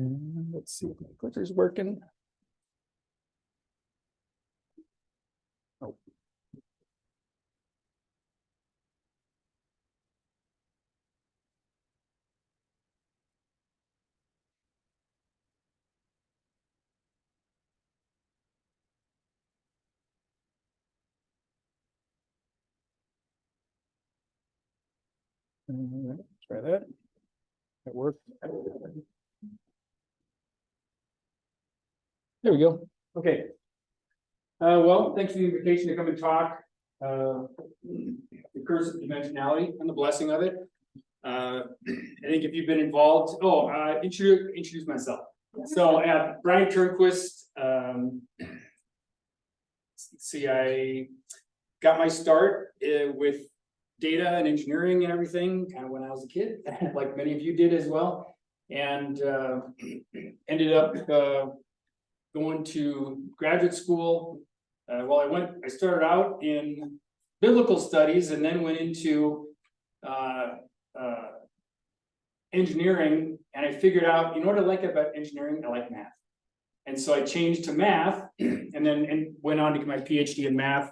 And let's see if my clicker's working. Oh. All right, try that. That worked. There we go. Okay. Well, thanks for the invitation to come and talk. The curse of dimensionality and the blessing of it. I think if you've been involved, introduce myself. So, Brian Turnquist. See, I got my start with data and engineering and everything kind of when I was a kid, like many of you did as well, and ended up going to graduate school. I started out in biblical studies and then went into engineering, and I figured out, you know what I like about engineering? I like math. And so I changed to math and went on to get my Ph.D. in math.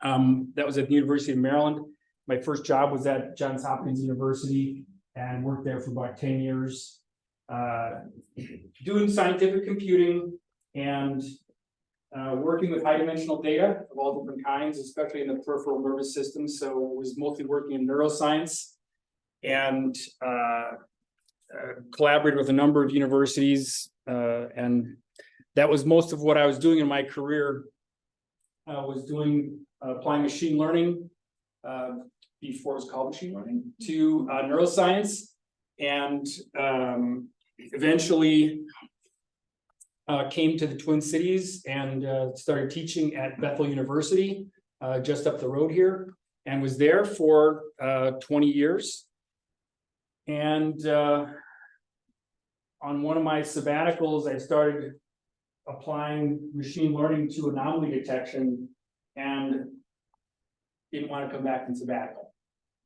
That was at the University of Maryland. My first job was at Johns Hopkins University and worked there for about 10 years, doing scientific computing and working with high dimensional data of all different kinds, especially in the peripheral nervous system. So was mostly working in neuroscience and collaborated with a number of universities. And that was most of what I was doing in my career. Was applying machine learning, before it was called machine learning, to neuroscience, and eventually came to the Twin Cities and started teaching at Bethel University, just up the road here, and was there for 20 years. And on one of my sabbaticals, I started applying machine learning to anomaly detection and didn't want to come back from sabbatical.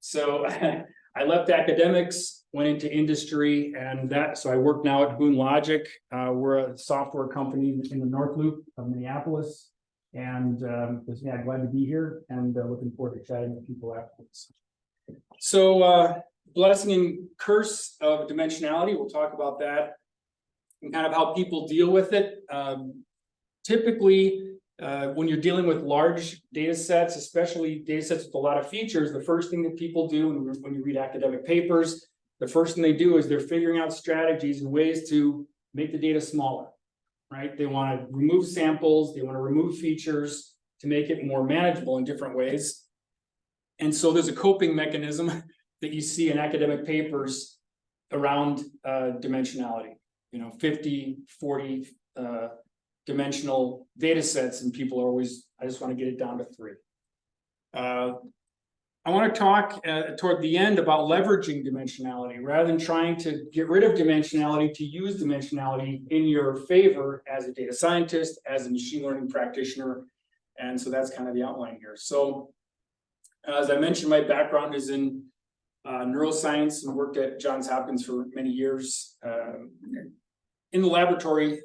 So I left academics, went into industry, and so I work now at BoonLogic. We're a software company in the North Loop of Minneapolis, and glad to be here and looking forward to chatting with people afterwards. So blessing and curse of dimensionality, we'll talk about that and kind of how people deal with it. Typically, when you're dealing with large data sets, especially data sets with a lot of features, the first thing that people do when you read academic papers, the first thing they do is they're figuring out strategies and ways to make the data smaller, right? They want to remove samples, they want to remove features to make it more manageable in different ways. And so there's a coping mechanism that you see in academic papers around dimensionality, 50, 40 dimensional data sets, and people are always, I just want to get it down to 3. I want to talk toward the end about leveraging dimensionality rather than trying to get rid of dimensionality, to use dimensionality in your favor as a data scientist, as a machine learning practitioner. And so that's kind of the outline here. So as I mentioned, my background is in neuroscience and worked at Johns Hopkins for many years in the laboratory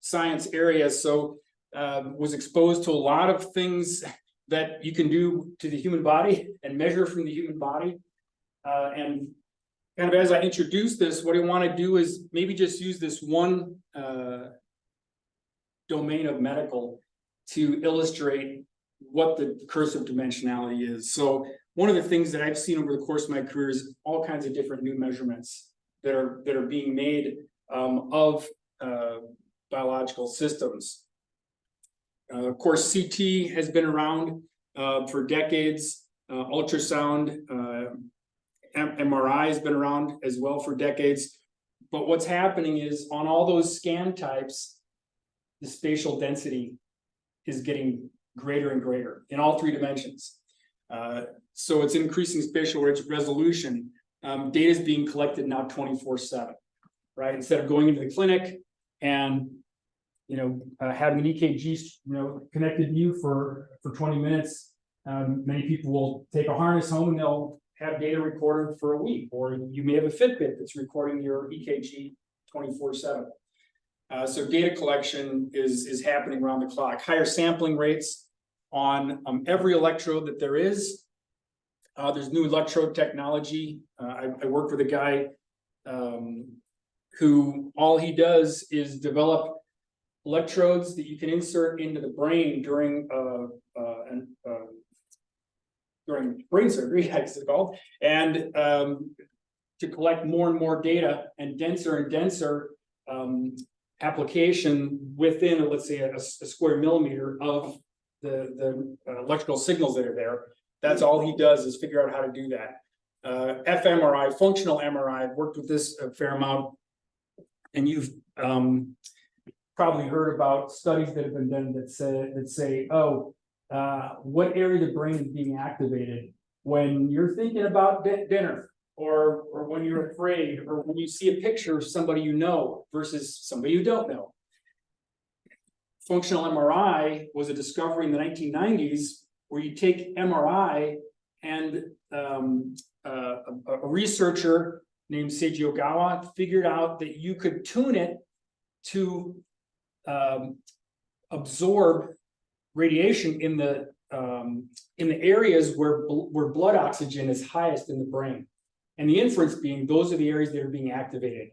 science area. So was exposed to a lot of things that you can do to the human body and measure from the human body. And kind of as I introduce this, what I want to do is maybe just use this one domain of medical to illustrate what the curse of dimensionality is. So one of the things that I've seen over the course of my career is all kinds of different new measurements that are being made of biological systems. Of course, CT has been around for decades. Ultrasound, MRI has been around as well for decades. But what's happening is on all those scan types, the spatial density is getting greater and greater in all 3 dimensions. So it's increasing spatial resolution. Data is being collected now 24/7, right? Instead of going into the clinic and having an EKG connected to you for 20 minutes, many people will take a harness home and they'll have data recorded for a week, or you may have a Fitbit that's recording your EKG 24/7. So data collection is happening around the clock. Higher sampling rates on every electrode that there is. There's new electrode technology. I worked with a guy who all he does is develop electrodes that you can insert into the brain during brain surgery, as it's called, and to collect more and more data and denser application within, let's say, a square millimeter of the electrical signals that are there. That's all he does is figure out how to do that. fMRI, functional MRI, I've worked with this a fair amount, and you've probably heard about studies that have been done that say, what area of the brain is being activated when you're thinking about dinner, or when you're afraid, or when you see a picture of somebody you know versus somebody you don't know. Functional MRI was a discovery in the 1990s where you take MRI and a researcher named Seiji Ogawa figured out that you could tune it to absorb radiation in the areas where blood oxygen is highest in the brain. And the inference being those are the areas that are being activated.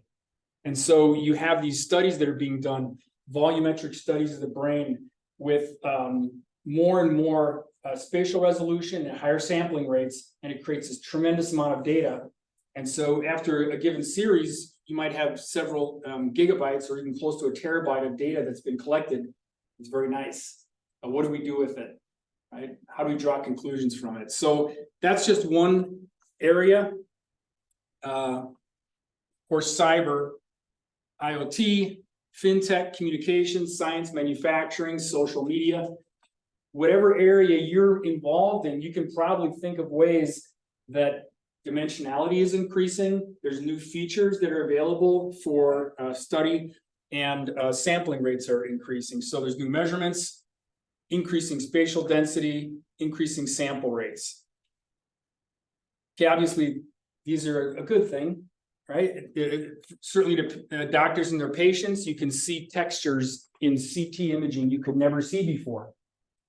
And so you have these studies that are being done, volumetric studies of the brain with more and more spatial resolution and higher sampling rates, and it creates this tremendous amount of data. And so after a given series, you might have several gigabytes or even close to a terabyte of data that's been collected. It's very nice. What do we do with it, right? How do we draw conclusions from it? So that's just one area. Of course, cyber, IoT, fintech, communications, science, manufacturing, social media, whatever area you're involved in, you can probably think of ways that dimensionality is increasing. There's new features that are available for study, and sampling rates are increasing. So there's new measurements, increasing spatial density, increasing sample rates. Okay, obviously, these are a good thing, right? Certainly to doctors and their patients, you can see textures in CT imaging you could never see before.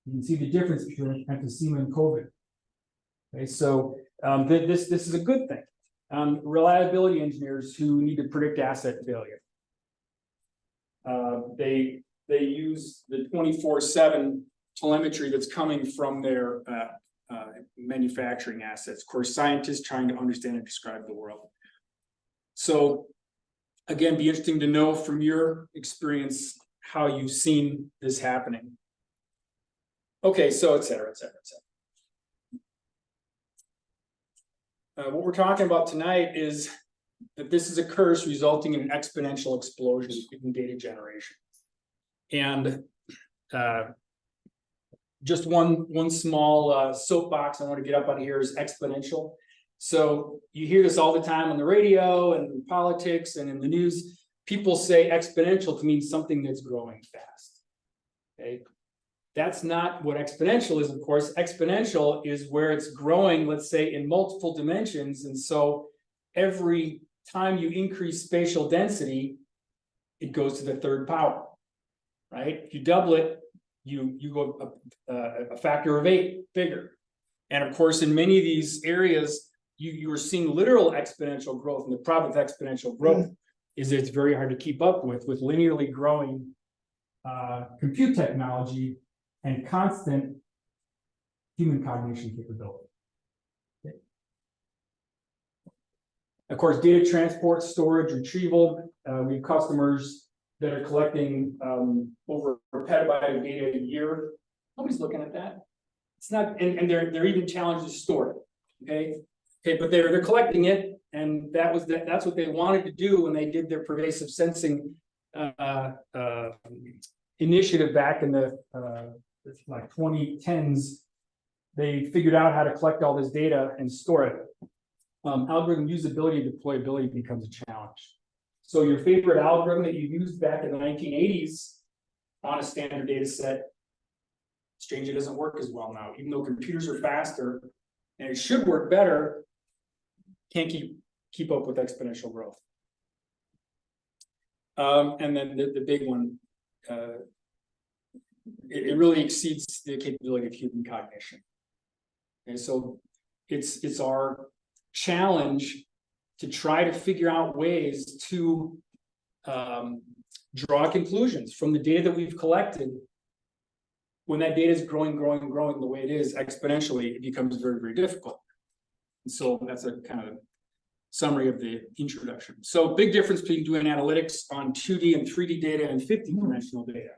You can see the difference between emphysema and COVID. Okay, so this is a good thing. Reliability engineers who need to predict asset failure. They use the 24/7 telemetry that's coming from their manufacturing assets. Of course, scientists trying to understand and describe the world. So again, be interesting to know from your experience how you've seen this happening. Okay, so et cetera, et cetera, et cetera. What we're talking about tonight is that this is a curse resulting in an exponential explosion in data generation. And just one small soapbox I want to get up on here is exponential. So you hear this all the time on the radio and in politics and in the news. People say exponential to mean something that's growing fast. Okay, that's not what exponential is, of course. Exponential is where it's growing, let's say, in multiple dimensions. And so every time you increase spatial density, it goes to the third power, right? If you double it, you go a factor of 8 bigger. And of course, in many of these areas, you are seeing literal exponential growth. And the problem with exponential growth is that it's very hard to keep up with linearly growing compute technology and constant human cognition capability. Okay. Of course, data transport, storage, retrieval. We have customers that are collecting over a petabyte of data a year. Nobody's looking at that. It's not, and they're even challenged to store it. Okay, but they're collecting it, and that's what they wanted to do when they did their pervasive sensing initiative back in the like 2010s. They figured out how to collect all this data and store it. Algorithm usability and deployability becomes a challenge. So your favorite algorithm that you used back in the 1980s on a standard data set, strangely doesn't work as well now. Even though computers are faster and it should work better, can't keep up with exponential growth. And then the big one, it really exceeds the capability of human cognition. And so it's our challenge to try to figure out ways to draw conclusions from the data that we've collected. When that data is growing the way it is exponentially, it becomes very, very difficult. And so that's a kind of summary of the introduction. So big difference between doing analytics on 2D and 3D data and 50-dimensional data.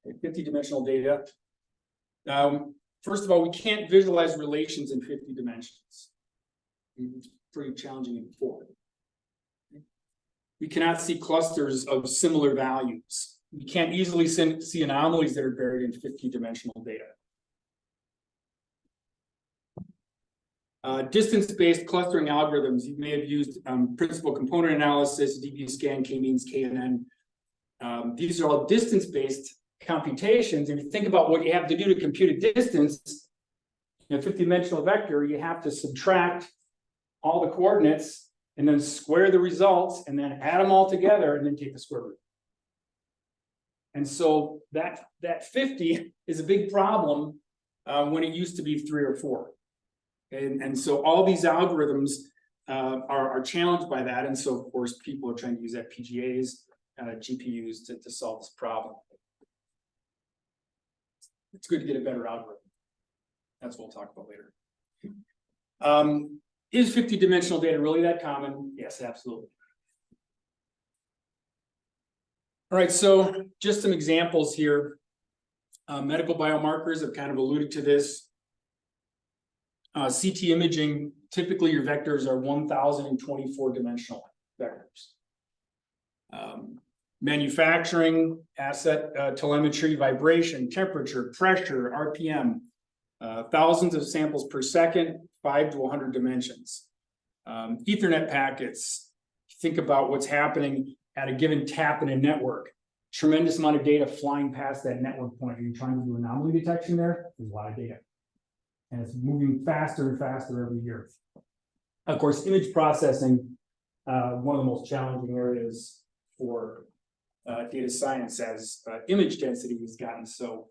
50-dimensional data. First of all, we can't visualize relations in 50 dimensions. It's pretty challenging in 4. We cannot see clusters of similar values. We can't easily see anomalies that are buried in 50-dimensional data. Distance-based clustering algorithms, you may have used principal component analysis, dbScan, k-means, KNN. These are all distance-based computations. If you think about what you have to do to compute a distance in a 50-dimensional vector, you have to subtract all the coordinates and then square the results and then add them all together and then take the square root. And so that 50 is a big problem when it used to be 3 or 4. And so all these algorithms are challenged by that. And so, of course, people are trying to use FPGAs, GPUs to solve this problem. It's good to get a better algorithm. That's what we'll talk about later. Is 50-dimensional data really that common? Yes, absolutely. All right, so just some examples here. Medical biomarkers have kind of alluded to this. CT imaging, typically your vectors are 1,024 dimensional vectors. Manufacturing, asset telemetry, vibration, temperature, pressure, RPM, thousands of samples per second, 5 to 100 dimensions. Ethernet packets, think about what's happening at a given tap in a network. Tremendous amount of data flying past that network point. Are you trying to do anomaly detection there? There's a lot of data. And it's moving faster and faster every year. Of course, image processing, one of the most challenging areas for data science as image density has gotten so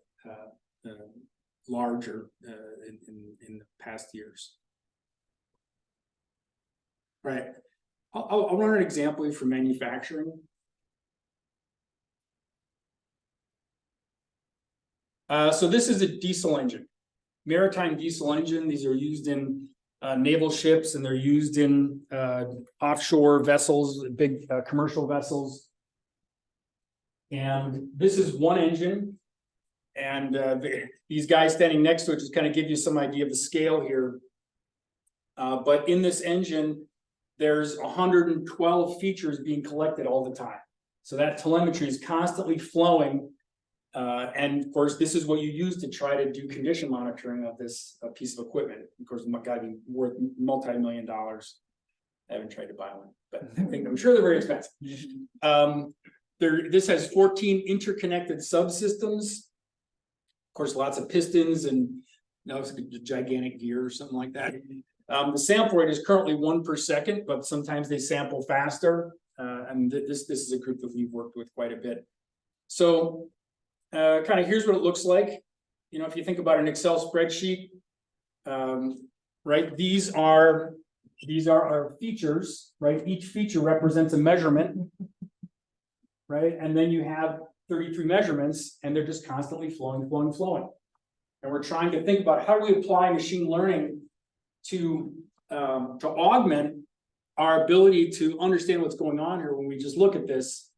larger in the past years. Right. I'll run an example for manufacturing. So this is a diesel engine, maritime diesel engine. These are used in naval ships, and they're used in offshore vessels, big commercial vessels. And this is one engine, and these guys standing next to it just kind of give you some idea of the scale here. But in this engine, there's 112 features being collected all the time. So that telemetry is constantly flowing. And of course, this is what you use to try to do condition monitoring of this piece of equipment. Of course, it's got to be worth multi-million dollars. I haven't tried to buy one, but I'm sure they're very expensive. This has 14 interconnected subsystems. Of course, lots of pistons and it's a gigantic gear or something like that. The sample rate is currently 1 per second, but sometimes they sample faster. And this is a group that we've worked with quite a bit. So kind of here's what it looks like. If you think about an Excel spreadsheet, right? These are our features, right? Each feature represents a measurement, right? And then you have 33 measurements, and they're just constantly flowing. And we're trying to think about how do we apply machine learning to augment our ability to understand what's going on here when we just look at this,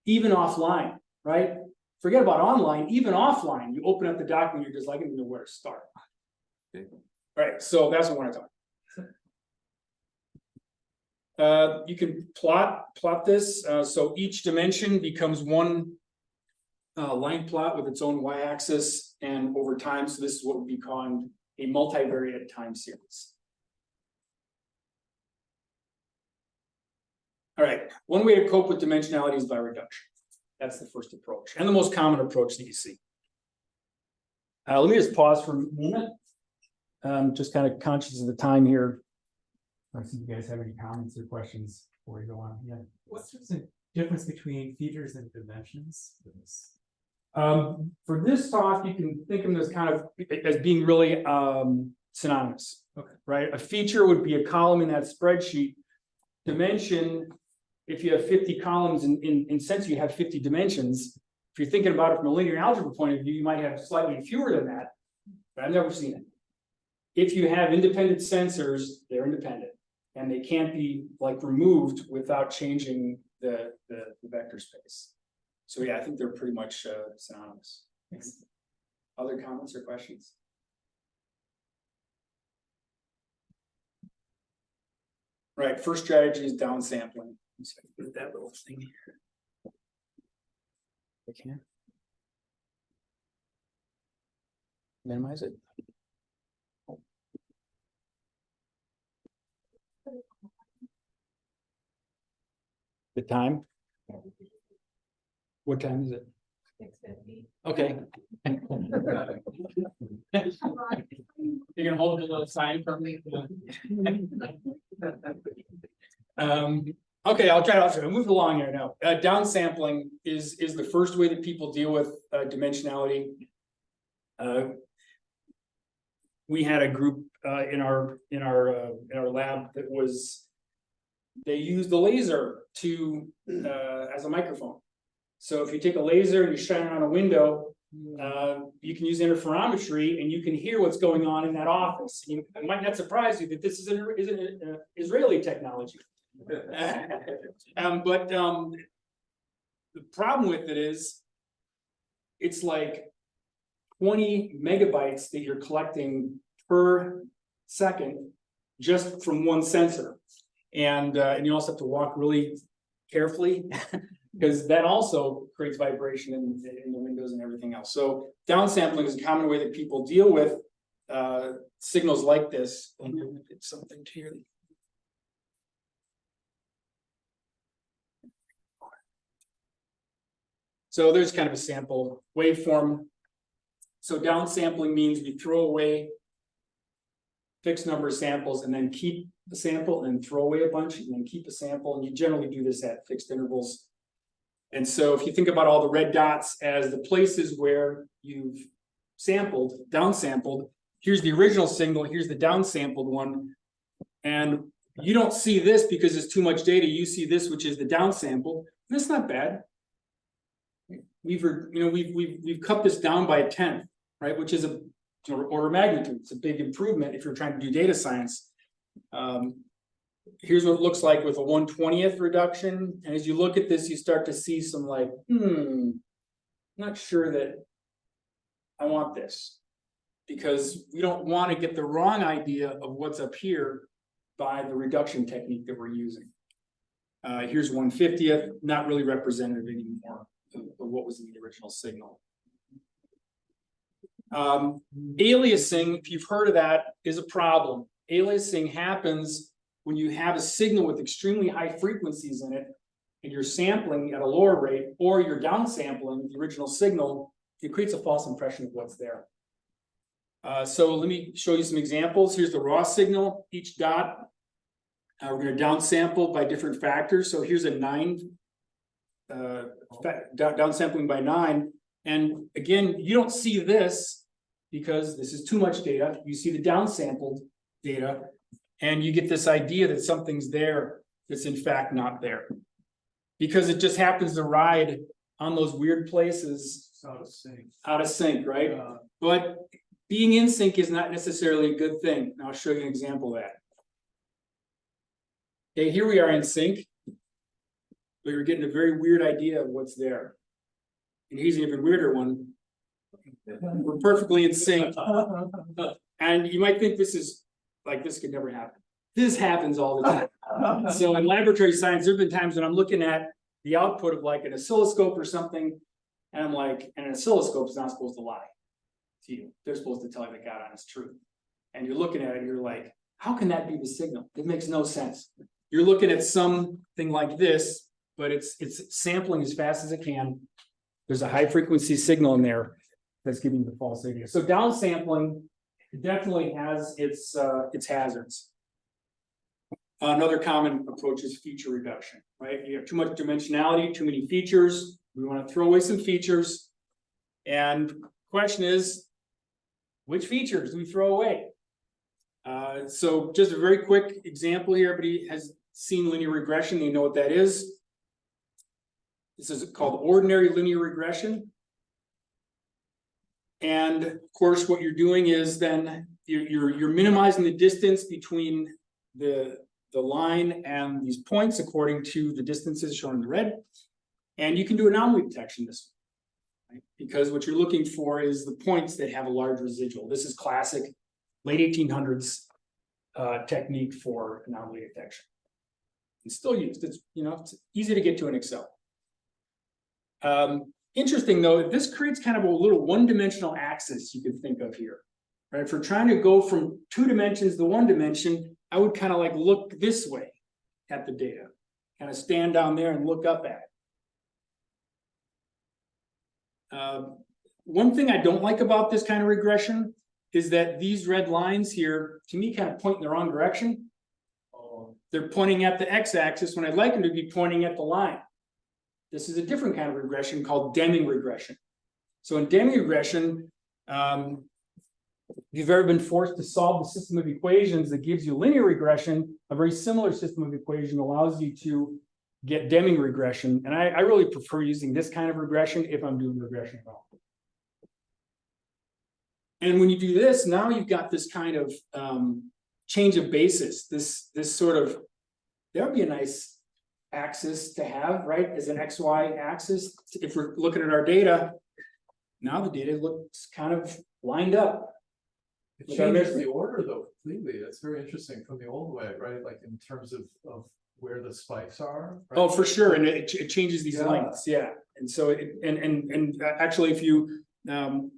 even offline, right? Forget about online, even offline, you open up the document, you're just like, I don't know where to start. Okay. Right, so that's what I want to talk. You can plot this, so each dimension becomes one line plot with its own y-axis, and over time, so this is what would be called a multivariate time series. All right, one way to cope with dimensionality is by reduction. That's the first approach, and the most common approach that you see. Let me just pause for a minute. Just kind of conscious of the time here. I see if you guys have any comments or questions before we go on. Yeah. What does it difference between features and dimensions? For this talk, you can think of them as kind of as being really synonymous. Okay. Right? A feature would be a column in that spreadsheet. Dimension, if you have 50 columns in sense, you have 50 dimensions. If you're thinking about it from a linear algebra point of view, you might have slightly fewer than that, but I've never seen it. If you have independent sensors, they're independent, and they can't be like removed without changing the vector space. So yeah, I think they're pretty much synonymous. Thanks. Other comments or questions? Right, first strategy is downsampling. Let's put that little thing here. I can minimize it. The time? What time is it? 6:50. Okay. You're gonna hold a little sign for me? Okay, I'll try. Move along here now. Downsampling is the first way that people deal with dimensionality. We had a group in our lab that was, they used the laser to as a microphone. So if you take a laser and you shine it on a window, you can use interferometry and you can hear what's going on in that office. It might not surprise you that this is an Israeli technology. But the problem with it is it's like 20 megabytes that you're collecting per second just from one sensor. And you also have to walk really carefully because that also creates vibration in the windows and everything else. So downsampling is a common way that people deal with signals like this. It's something to hear. So there's kind of a sample waveform. So downsampling means we throw away fixed number of samples and then keep a sample and throw away a bunch and then keep a sample. And you generally do this at fixed intervals. And so if you think about all the red dots as the places where you've sampled, downsampled, here's the original signal, here's the downsampled one. And you don't see this because it's too much data. You see this, which is the downsampled. And that's not bad. We've cut this down by 1/10, right? Which is a order of magnitude. It's a big improvement if you're trying to do data science. Here's what it looks like with a 1/20th reduction. And as you look at this, you start to see some like, not sure that I want this. Because we don't want to get the wrong idea of what's up here by the reduction technique that we're using. Here's 1/50th, not really representative anymore of what was in the original signal. Aliasing, if you've heard of that, is a problem. Aliasing happens when you have a signal with extremely high frequencies in it, and you're sampling at a lower rate, or you're downsampling the original signal. It creates a false impression of what's there. So let me show you some examples. Here's the raw signal. Each dot, we're going to downsample by different factors. So here's a 9, downsampling by 9. And again, you don't see this because this is too much data. You see the downsampled data, and you get this idea that something's there that's in fact not there. Because it just happens to ride on those weird places. Out of sync, right? But being in sync is not necessarily a good thing. And I'll show you an example of that. Okay, here we are in sync, but you're getting a very weird idea of what's there. And here's an even weirder one. We're perfectly in sync. And you might think this is like, this could never happen. This happens all the time. So in laboratory science, there have been times when I'm looking at the output of like an oscilloscope or something, and I'm like, and an oscilloscope is not supposed to lie to you. They're supposed to tell you the God honest truth. And you're looking at it and you're like, how can that be the signal? It makes no sense. You're looking at something like this, but it's sampling as fast as it can. There's a high frequency signal in there that's giving the false idea. So downsampling definitely has its hazards. Another common approach is feature reduction, right? You have too much dimensionality, too many features. We want to throw away some features. And question is, which features do we throw away? So just a very quick example here. Everybody has seen linear regression. You know what that is. This is called ordinary linear regression. And of course, what you're doing is then you're minimizing the distance between the line and these points according to the distances shown in the red. And you can do anomaly detection this way, right? Because what you're looking for is the points that have a large residual. This is classic late 1800s technique for anomaly detection. It's still used. It's it's easy to get to in Excel. Interesting though, this creates kind of a little one-dimensional axis you could think of here, right? If we're trying to go from 2 dimensions to 1 dimension, I would kind of like look this way at the data, kind of stand down there and look up at it. One thing I don't like about this kind of regression is that these red lines here, to me, kind of point in the wrong direction. They're pointing at the x-axis when I'd like them to be pointing at the line. This is a different kind of regression called Deming regression. So in Deming regression, if you've ever been forced to solve the system of equations that gives you linear regression, a very similar system of equation allows you to get Deming regression. And I really prefer using this kind of regression if I'm doing regression at all. And when you do this, now you've got this kind of change of basis, this sort of, that would be a nice axis to have, right, as an XY axis. If we're looking at our data, now the data looks kind of lined up. It changes the order though completely. That's very interesting from the old way, right? Like in terms of where the spikes are. Right? Oh, for sure, and it changes these Yeah. lengths, yeah. And so and actually, if you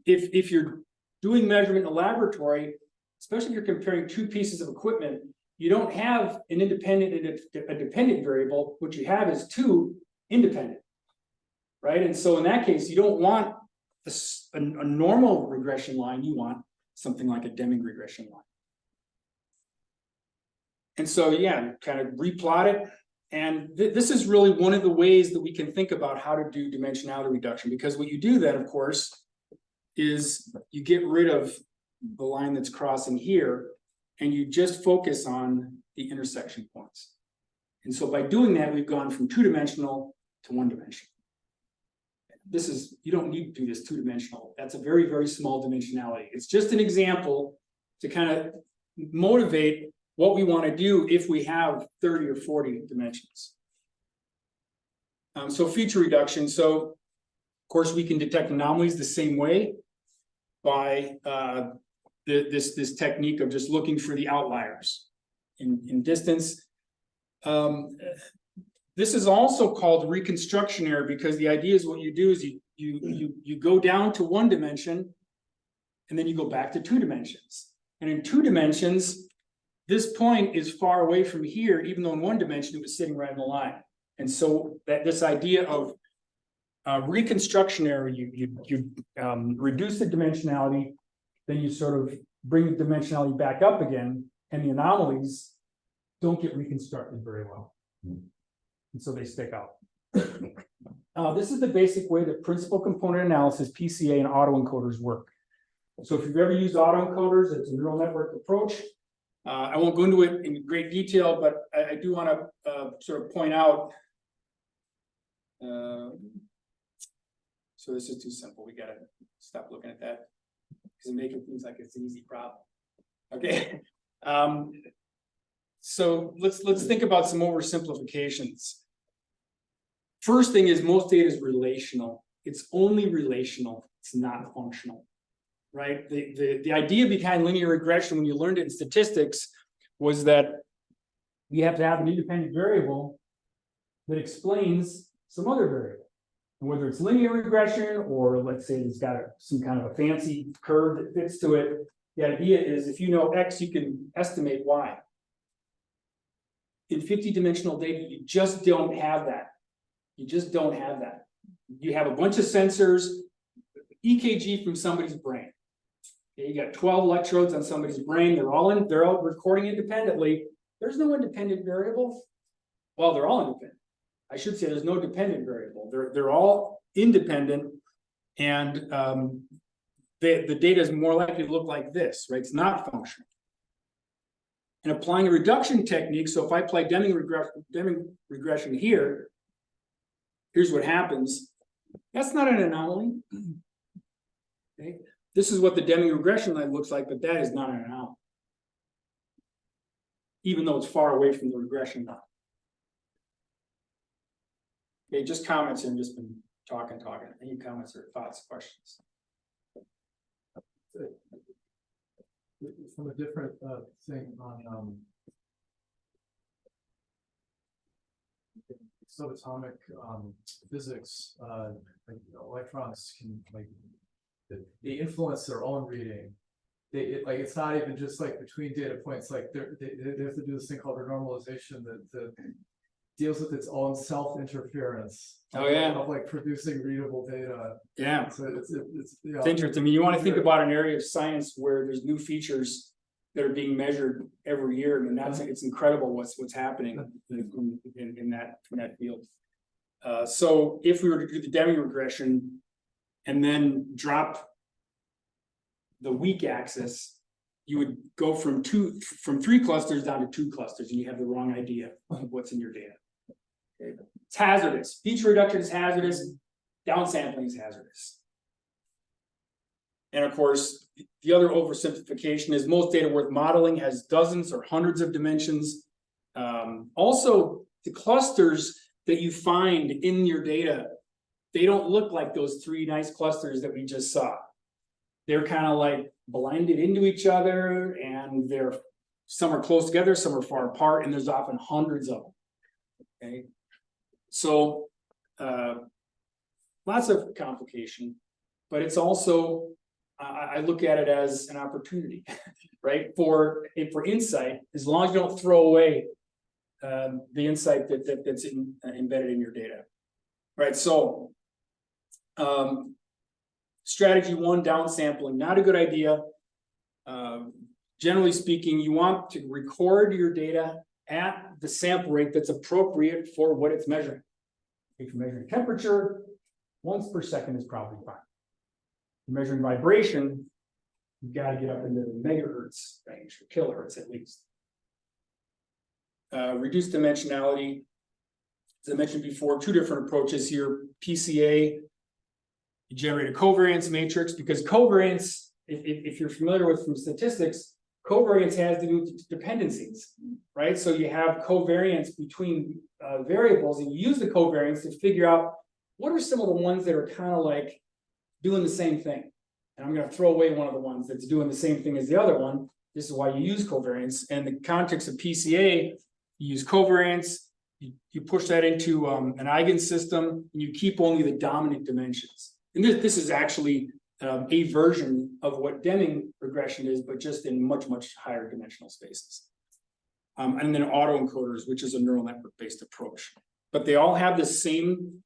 if you're doing measurement in a laboratory, especially if you're comparing 2 pieces of equipment, you don't have an independent and a dependent variable. What you have is 2 independent, right? And so in that case, you don't want a normal regression line. You want something like a Deming regression line. And so, yeah, kind of replot it. And this is really one of the ways that we can think about how to do dimensionality reduction, because what you do then, of course, is you get rid of the line that's crossing here, and you just focus on the intersection points. And so by doing that, we've gone from 2-dimensional to 1-dimensional. This is, you don't need to do this 2-dimensional. That's a very, very small dimensionality. It's just an example to kind of motivate what we want to do if we have 30 or 40 dimensions. So feature reduction. So of course, we can detect anomalies the same way by this technique of just looking for the outliers in distance. This is also called reconstruction error, because the idea is what you do is you go down to 1 dimension and then you go back to 2 dimensions. And in 2 dimensions, this point is far away from here, even though in 1 dimension it was sitting right in the line. And so that this idea of reconstruction error, you reduce the dimensionality, then you sort of bring the dimensionality back up again, and the anomalies don't get reconstructed very well. And so they stick out. This is the basic way that principal component analysis, PCA, and autoencoders work. So if you've ever used autoencoders, it's a neural network approach. I won't go into it in great detail, but I do want to sort of point out. So this is too simple. We got to stop looking at that because it makes it seem like it's an easy problem. Okay. So let's think about some oversimplifications. First thing is, most data is relational. It's only relational. It's not functional, right? The idea behind linear regression, when you learned it in statistics, was that you have to have an independent variable that explains some other variable. And whether it's linear regression, or let's say it's got some kind of a fancy curve that fits to it, the idea is if you know X, you can estimate Y. In 50-dimensional data, you just don't have that. You just don't have that. You have a bunch of sensors, EKG from somebody's brain. Okay, you got 12 electrodes on somebody's brain. They're all recording independently. there's no independent variable. Well, they're all independent. I should say there's no dependent variable. They're all independent, and the data is more likely to look like this, right? It's not functional. And applying a reduction technique, so if I apply Deming regression here, here's what happens. That's not an anomaly. Okay. This is what the Deming regression line looks like, but that is not an anomaly. Even though it's far away from the regression line. Okay, just comments and just been talking. Any comments or thoughts, questions? From a different thing on subatomic physics, like, electrons can they influence their own reading. It's not even just like between data points. Like they have to do this thing called renormalization that deals with its own self-interference. Oh yeah, of like producing readable data. Yeah, so it's it's interesting. I mean, you want to think about an area of science where there's new features that are being measured every year. I mean, it's incredible what's happening in that field. So if we were to do the Deming regression and then drop the weak axis, you would go from 3 clusters down to 2 clusters, and you have the wrong idea of what's in your data. Okay. It's hazardous. Feature reduction is hazardous. Downsampling is hazardous. And of course, the other oversimplification is most data worth modeling has dozens or hundreds of dimensions. Also, the clusters that you find in your data, they don't look like those 3 nice clusters that we just saw. They're kind of like blended into each other, and some are close together, some are far apart, and there's often hundreds of them. Okay, so lots of complication, but it's also I look at it as an opportunity, right? For insight, as long as you don't throw away the insight that's embedded in your data, right? So, strategy 1, downsampling, not a good idea. Generally speaking, you want to record your data at the sample rate that's appropriate for what it's measuring. If you're measuring temperature, once per second is probably fine. If you're measuring vibration, you've got to get up into the megahertz range, or kilohertz at least. Reduced dimensionality. As I mentioned before, 2 different approaches here. PCA, you generate a covariance matrix, because covariance, if you're familiar with from statistics, covariance has to do with dependencies, right? So you have covariance between variables, and you use the covariance to figure out what are some of the ones that are kind of like doing the same thing. And I'm going to throw away one of the ones that's doing the same thing as the other one. This is why you use covariance. And the context of PCA, you use covariance, you push that into an eigensystem, and you keep only the dominant dimensions. And this is actually a version of what Deming regression is, but just in much, much higher dimensional spaces. And then autoencoders, which is a neural network-based approach. But they all have the same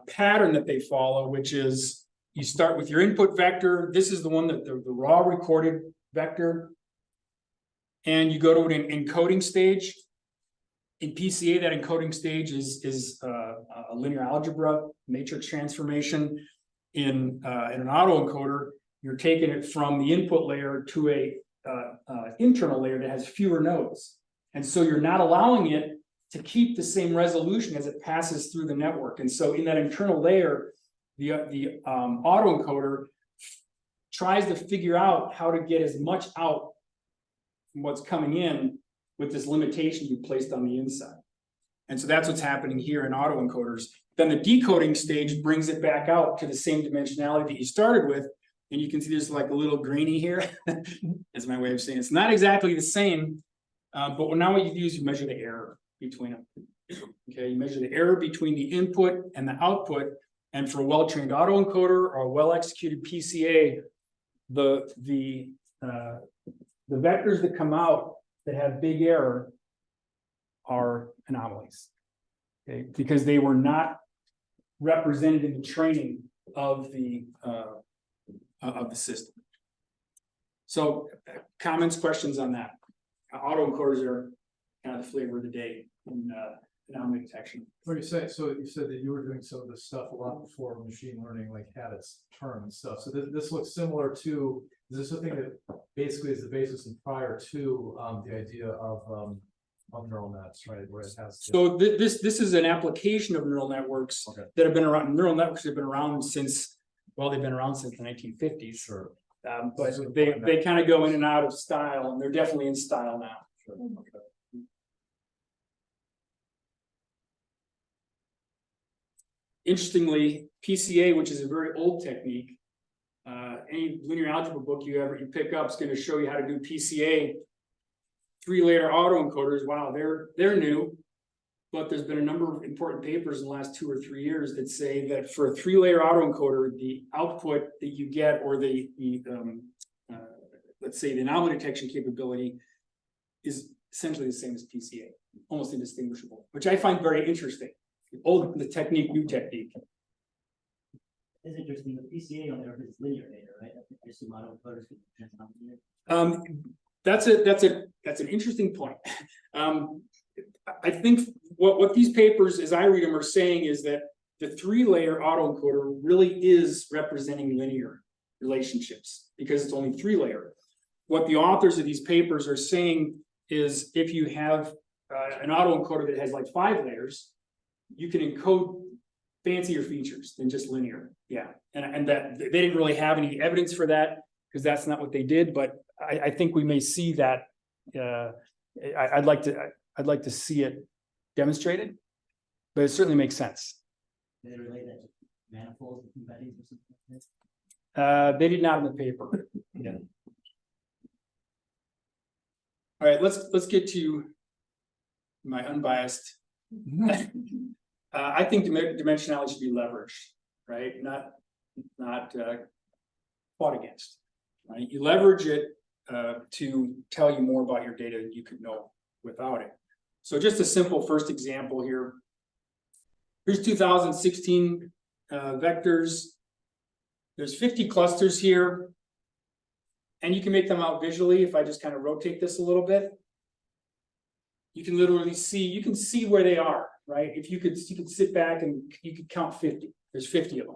pattern that they follow, which is you start with your input vector. This is the one that the raw recorded vector. And you go to an encoding stage. In PCA, that encoding stage is a linear algebra matrix transformation. In an autoencoder, you're taking it from the input layer to a internal layer that has fewer nodes, and so you're not allowing it to keep the same resolution as it passes through the network. And so in that internal layer, the autoencoder tries to figure out how to get as much out from what's coming in with this limitation you placed on the inside. And so that's what's happening here in autoencoders. Then the decoding stage brings it back out to the same dimensionality that you started with. And you can see there's like a little greeny here. That's my way of saying it. It's not exactly the same, but now what you do is you measure the error between them. Okay, you measure the error between the input and the output. And for a well-trained autoencoder or a well-executed PCA, the vectors that come out that have big error are anomalies. Okay, because they were not represented in the training of the system. So comments, questions on that? Autoencoders kind of the flavor of the day in anomaly detection. What do you say? So you said that you were doing some of this stuff a lot before machine learning like had its term and stuff. So this looks similar to, is this something that basically is the basis and prior to the idea of neural nets, right? Where it has. So this is an application of neural networks that have been around. Neural networks have been around since, well, they've been around since the 1950s. Sure. But they kind of go in and out of style, and they're definitely in style now. Sure. Okay. Interestingly, PCA, which is a very old technique, any linear algebra book you pick up is going to show you how to do PCA. 3-layer autoencoders. Wow, they're new, but there's been a number of important papers in the last 2 or 3 years that say that for a 3-layer autoencoder, the output that you get, or the let's say the anomaly detection capability, is essentially the same as PCA, almost indistinguishable, which I find very interesting. The technique, new technique. It's interesting. The PCA on there is linear data, right? I assume autoencoders could transform linear. That's an interesting point. I think what these papers, as I read them, are saying is that the 3-layer autoencoder really is representing linear relationships because it's only 3-layer. What the authors of these papers are saying is if you have an autoencoder that has like 5 layers, you can encode fancier features than just linear. Yeah, and that they didn't really have any evidence for that because that's not what they did. But I think we may see that. I'd like to see it demonstrated, but it certainly makes sense. Did they relate that to manifolds and embeddings or something like that? They did not in the paper. Yeah. All right, let's get to my unbiased. I think dimensionality should be leveraged, right? Not fought against. Right? You leverage it to tell you more about your data than you could know without it. So just a simple first example here. Here's 2016 vectors. There's 50 clusters here. And you can make them out visually if I just kind of rotate this a little bit. You can literally see, you can see where they are, right? If you could sit back and you could count 50. There's 50 of them.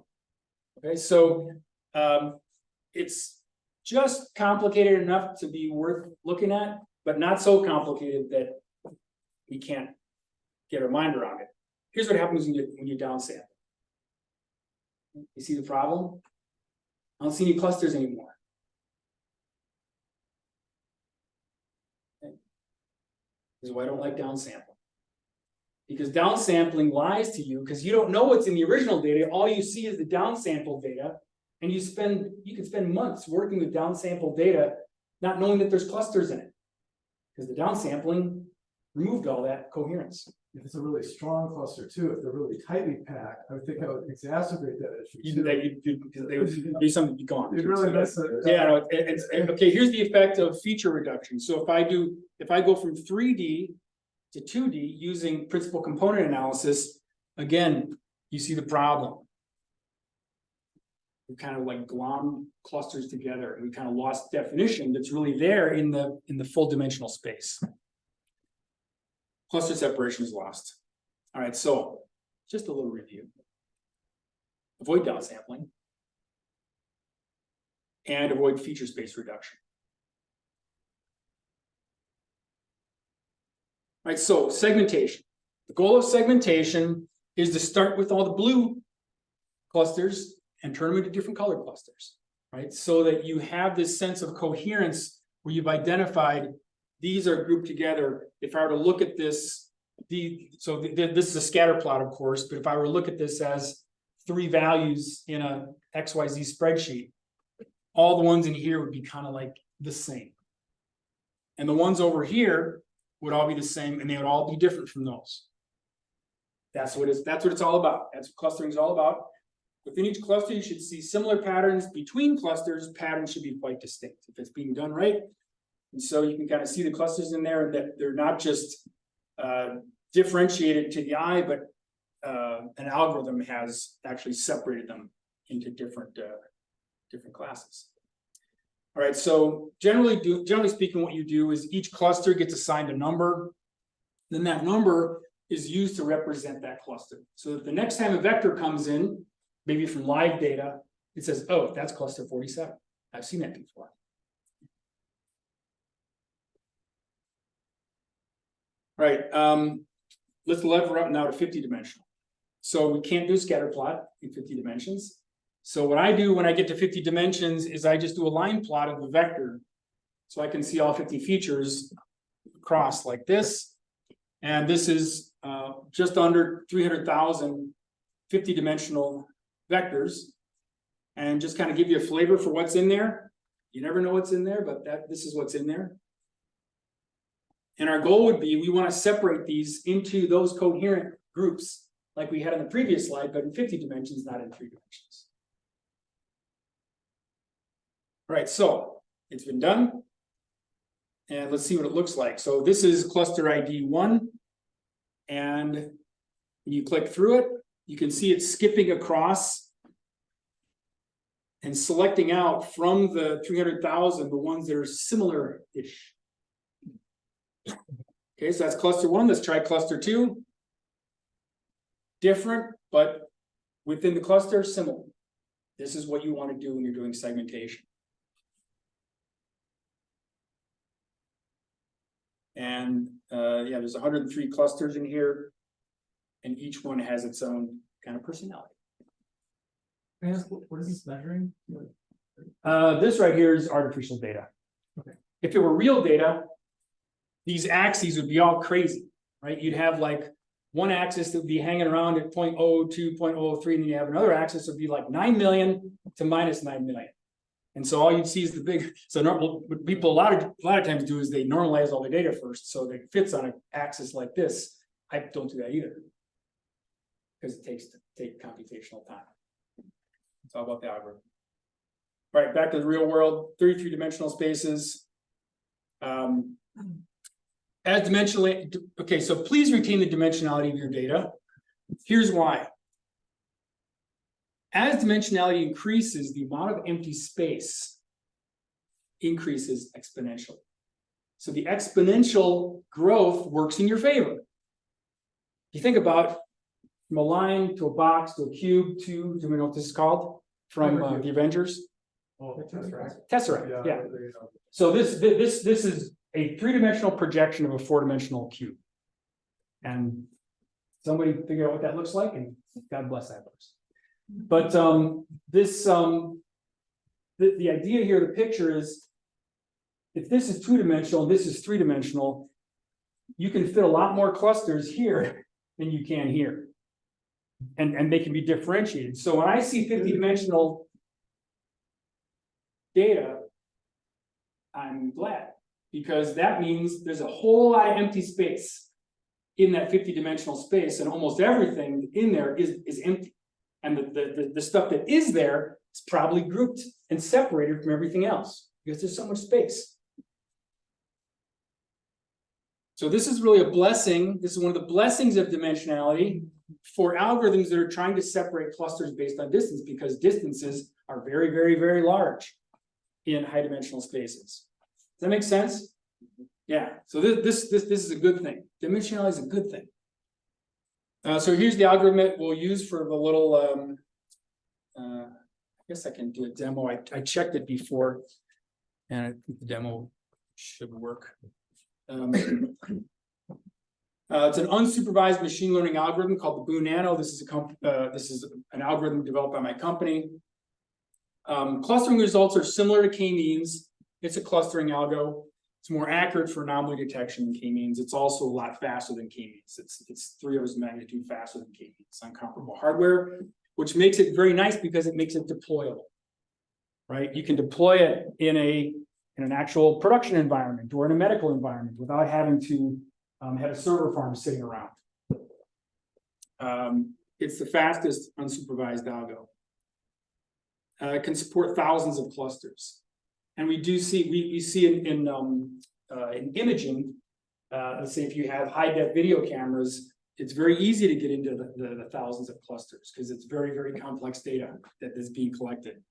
Okay, so it's just complicated enough to be worth looking at, but not so complicated that we can't get our mind around it. Here's what happens when you downsample. You see the problem? I don't see any clusters anymore. Okay. This is why I don't like downsampling. Because downsampling lies to you because you don't know what's in the original data. All you see is the downsampled data. And you can spend months working with downsampled data, not knowing that there's clusters in it. Because the downsampling removed all that coherence. If it's a really strong cluster too, if they're really tightly packed, I would think I would exacerbate that issue. They would do something gone. You'd really miss it. Yeah, no, okay, here's the effect of feature reduction. So if I go from 3D to 2D using principal component analysis, again, you see the problem. We kind of like glom clusters together and we kind of lost definition that's really there in the full dimensional space. Cluster separation is lost. All right, so just a little review. Avoid downsampling and avoid feature space reduction. All right, so segmentation. The goal of segmentation is to start with all the blue clusters and turn them into different color clusters, right? So that you have this sense of coherence where you've identified these are grouped together. If I were to look at this, this is a scatter plot, of course, but if I were to look at this as 3 values in a XYZ spreadsheet, all the ones in here would be kind of like the same. And the ones over here would all be the same and they would all be different from those. That's what it's all about. That's what clustering is all about. Within each cluster, you should see similar patterns. Between clusters, patterns should be quite distinct if it's being done right. And so you can kind of see the clusters in there, and that they're not just differentiated to the eye, but an algorithm has actually separated them into different classes. All right, so generally speaking, what you do is each cluster gets assigned a number. then that number is used to represent that cluster. So that the next time a vector comes in, maybe from live data, it says, oh, that's cluster 47. I've seen that before. Right, let's lever up now to 50 dimensional. So we can't do a scatter plot in 50 dimensions. So what I do when I get to 50 dimensions is I just do a line plot of the vector. So I can see all 50 features across like this. And this is just under 300,000 50-dimensional vectors. And just kind of give you a flavor for what's in there. You never know what's in there, but this is what's in there. And our goal would be, we want to separate these into those coherent groups like we had on the previous slide, but in 50 dimensions, not in 3 dimensions. All right, so it's been done. And let's see what it looks like. So this is cluster ID 1. And when you click through it, you can see it's skipping across and selecting out from the 300,000, the ones that are similar-ish. Okay, so that's cluster 1. Let's try cluster 2. Different, but within the cluster, similar. This is what you want to do when you're doing segmentation. And yeah, there's 103 clusters in here, and each one has its own kind of personality. Can I ask, what is this measuring? This right here is artificial data. Okay. If it were real data, these axes would be all crazy, right? You'd have like one axis that would be hanging around at 0.02, 0.03, and then you have another axis that would be like 9 million to minus 9 million. And so all you'd see is the big, so what people a lot of times do is they normalize all the data first, so that it fits on an axis like this. I don't do that either, because it takes computational time. It's all about the algorithm. All right, back to the real world, 33 dimensional spaces. As dimensionally, okay, so please retain the dimensionality of your data. Here's why. As dimensionality increases, the amount of empty space increases exponentially. So the exponential growth works in your favor. You think about from a line to a box to a cube to, do we know what this is called? From the Avengers? Oh, Tesseract. Tesseract, yeah. There you go. So this is a 3-dimensional projection of a 4-dimensional cube. And somebody figure out what that looks like, and God bless that person. But the idea here, the picture is, if this is 2-dimensional and this is 3-dimensional, you can fit a lot more clusters here than you can here. And they can be differentiated. So when I see 50-dimensional data, I'm glad, because that means there's a whole lot of empty space in that 50-dimensional space, and almost everything in there is empty. And the stuff that is there is probably grouped and separated from everything else because there's so much space. So this is really a blessing. This is one of the blessings of dimensionality for algorithms that are trying to separate clusters based on distance, because distances are very, very, very large in high-dimensional spaces. Does that make sense? Yeah. So this is a good thing. Dimensionality is a good thing. So here's the algorithm that we'll use for the little. I guess I can do a demo. I checked it before, and I think the demo should work. It's an unsupervised machine learning algorithm called the Boon Nano. This is an algorithm developed by my company. Clustering results are similar to k-means. It's a clustering algo. It's more accurate for anomaly detection than k-means. It's also a lot faster than k-means. It's 3 orders of magnitude faster than k-means on comparable hardware, which makes it very nice because it makes it deployable. Right? You can deploy it in an actual production environment or in a medical environment without having to have a server farm sitting around. It's the fastest unsupervised algo. It can support thousands of clusters. And we do see, we see in imaging, let's say if you have high-def video cameras, it's very easy to get into the thousands of clusters because it's very, very complex data that is being collected.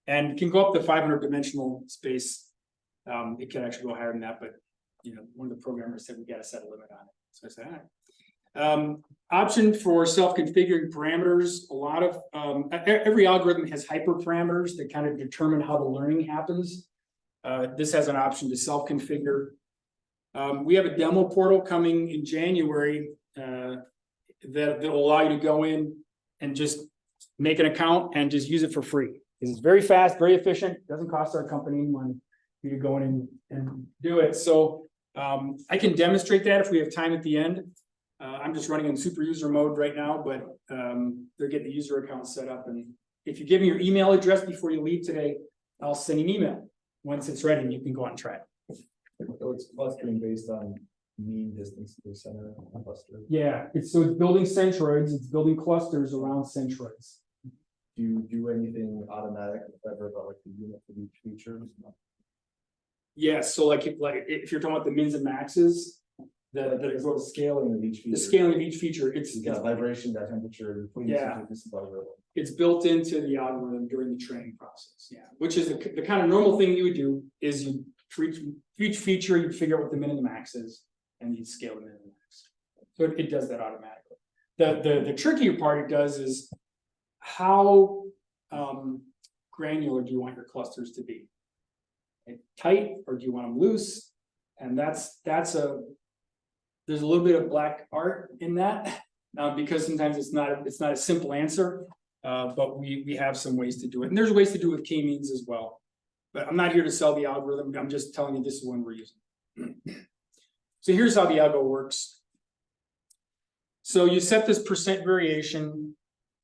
And it can go up to 500-dimensional space. It can actually go higher than that, but you know, one of the programmers said we got to set a limit on it. So I said, all right. Option for self-configuring parameters. A lot of every algorithm has hyperparameters that kind of determine how the learning happens. This has an option to self-configure. We have a demo portal coming in January that will allow you to go in and just make an account and just use it for free. It's very fast, very efficient, doesn't cost our company any money for you to go in and do it. So I can demonstrate that if we have time at the end. I'm just running in super user mode right now, but they're getting the user account set up. And if you give me your email address before you leave today, I'll send you an email. Once it's ready, you can go on track. So it's clustering based on mean distance to the center of the cluster. Yeah, it's building centroids, it's building clusters around centroids. Do you do anything automatic, whatever, about like the unit of each feature? Yeah, so like if you're talking about the mins and maxes, The sort of scaling of each feature. the scaling of each feature, You got vibration, got temperature. Yeah. Yeah. it's built into the algorithm during the training process. Yeah, which is the kind of normal thing you would do is you for each feature you figure out what the min and the max is, and you scale the min and the max. So it does that automatically. The trickier part it does is how granular do you want your clusters to be? Tight, or do you want them loose? And there's a little bit of black art in that, because sometimes it's not a simple answer, but we have some ways to do it. And there's ways to do it with k-means as well. But I'm not here to sell the algorithm. I'm just telling you this is one we're using. So here's how the algo works. So you set this percent variation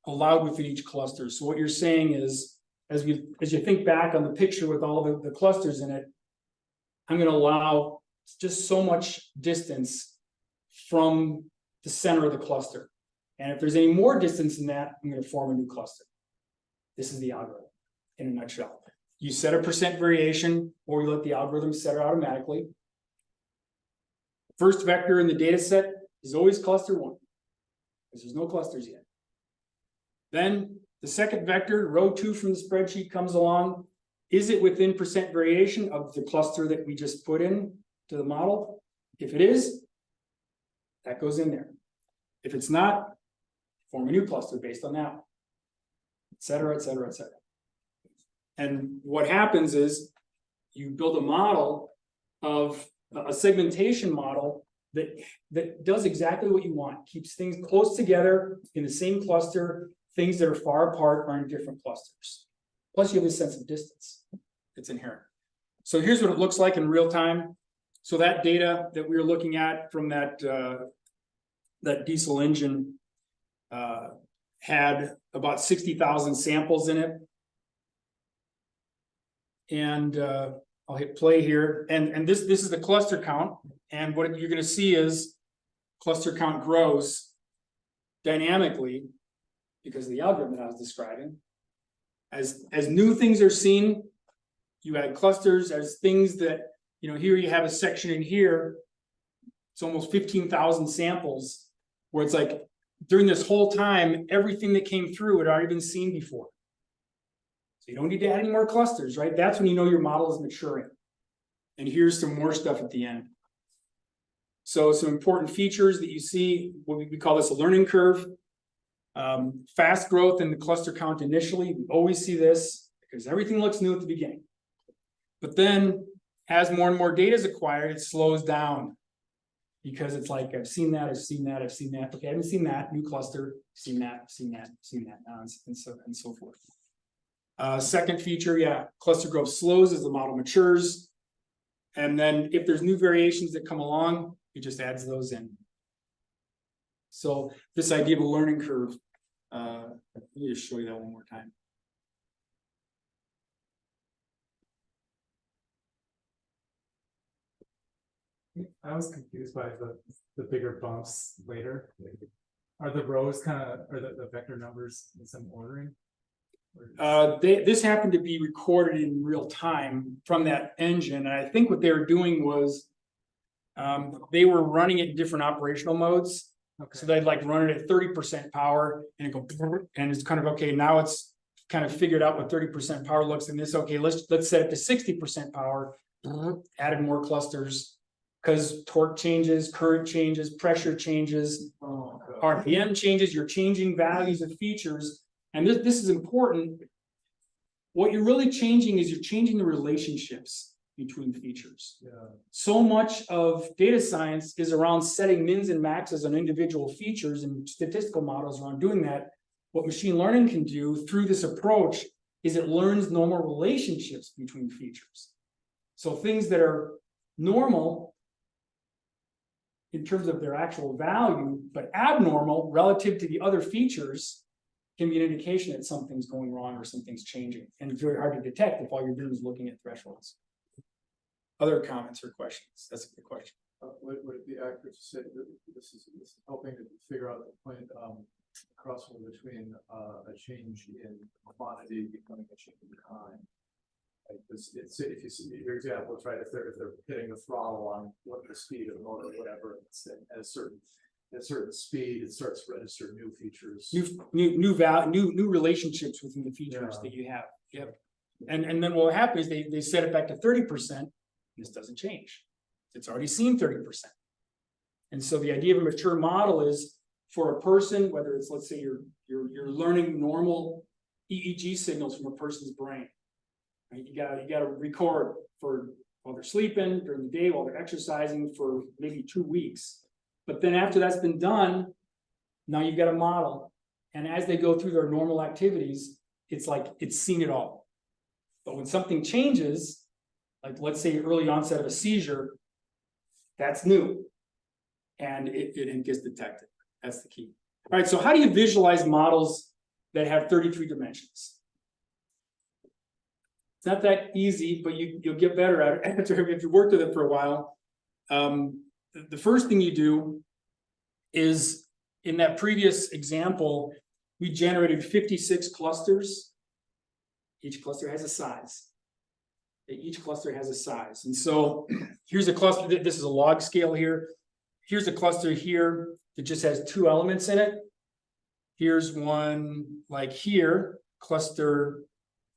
allowed within each cluster. So what you're saying is, as you think back on the picture with all the clusters in it, I'm going to allow just so much distance from the center of the cluster. And if there's any more distance than that, I'm going to form a new cluster. This is the algorithm in a nutshell. You set a percent variation, or you let the algorithm set it automatically. First vector in the data set is always cluster 1, because there's no clusters yet. Then the second vector, row 2 from the spreadsheet, comes along. Is it within percent variation of the cluster that we just put in to the model? If it is, that goes in there. If it's not, form a new cluster based on that, et cetera, et cetera, et cetera. And what happens is you build a model of a segmentation model that does exactly what you want, keeps things close together in the same cluster. Things that are far apart are in different clusters. Plus you have a sense of distance that's inherent. So here's what it looks like in real time. So that data that we were looking at from that diesel engine had about 60,000 samples in it. And I'll hit play here. And this is the cluster count. And what you're going to see is cluster count grows dynamically because of the algorithm that I was describing. As new things are seen, you add clusters. As things that, here you have a section in here, it's almost 15,000 samples, where it's like, during this whole time, everything that came through had already been seen before. So you don't need to add any more clusters, right? That's when you know your model is maturing. And here's some more stuff at the end. So some important features that you see, what we call this a learning curve. Fast growth in the cluster count initially. We always see this because everything looks new at the beginning. But then as more and more data is acquired, it slows down. Because it's like, I've seen that, I've seen that, I've seen that. Okay, I haven't seen that, new cluster, seen that, seen that, seen that, and so forth. Second feature, yeah, cluster growth slows as the model matures. And then if there's new variations that come along, it just adds those in. So this idea of a learning curve, let me just show you that one more time. I was confused by the bigger bumps later. Are the rows are the vector numbers in some ordering? This happened to be recorded in real time from that engine. And I think what they were doing was they were running it in different operational modes. Okay. So they'd like run it at 30% power and it go, and it's kind of, okay, now it's kind of figured out what 30% power looks in this. Okay, let's set it to 60% power, added more clusters, because torque changes, current changes, pressure changes, Oh, God. RPM changes, you're changing values of features. And this is important. What you're really changing is you're changing the relationships between features. Yeah. So much of data science is around setting mins and maxes on individual features and statistical models around doing that. What machine learning can do through this approach is it learns normal relationships between features. So things that are normal in terms of their actual value, but abnormal relative to the other features can be an indication that something's going wrong or something's changing. And it's very hard to detect if all you're doing is looking at thresholds. Other comments or questions? That's a good question. Would it be accurate to say that this is helping to figure out the point, crossover between a change in quantity becoming a change in kind? Like this, it's, if you see your example, it's right. If they're hitting the throttle on what the speed of the motor, or whatever, it's at a certain speed, it starts to register new features. New relationships within the features that you have. Yep. And then what happens is they set it back to 30%. This doesn't change. It's already seen 30%. And so the idea of a mature model is for a person, whether it's, let's say you're learning normal EEG signals from a person's brain. Right? You gotta record for while they're sleeping, during the day, while they're exercising for maybe 2 weeks. But then after that's been done, now you've got a model. And as they go through their normal activities, it's like it's seen it all. But when something changes, like let's say early onset of a seizure, that's new. And it gets detected. That's the key. All right, so how do you visualize models that have 33 dimensions? It's not that easy, but you'll get better at it after if you worked with it for a while. The first thing you do is, in that previous example, we generated 56 clusters. Each cluster has a size. Each cluster has a size. And so here's a cluster, this is a log scale here. Here's a cluster here that just has 2 elements in it. Here's one like here, cluster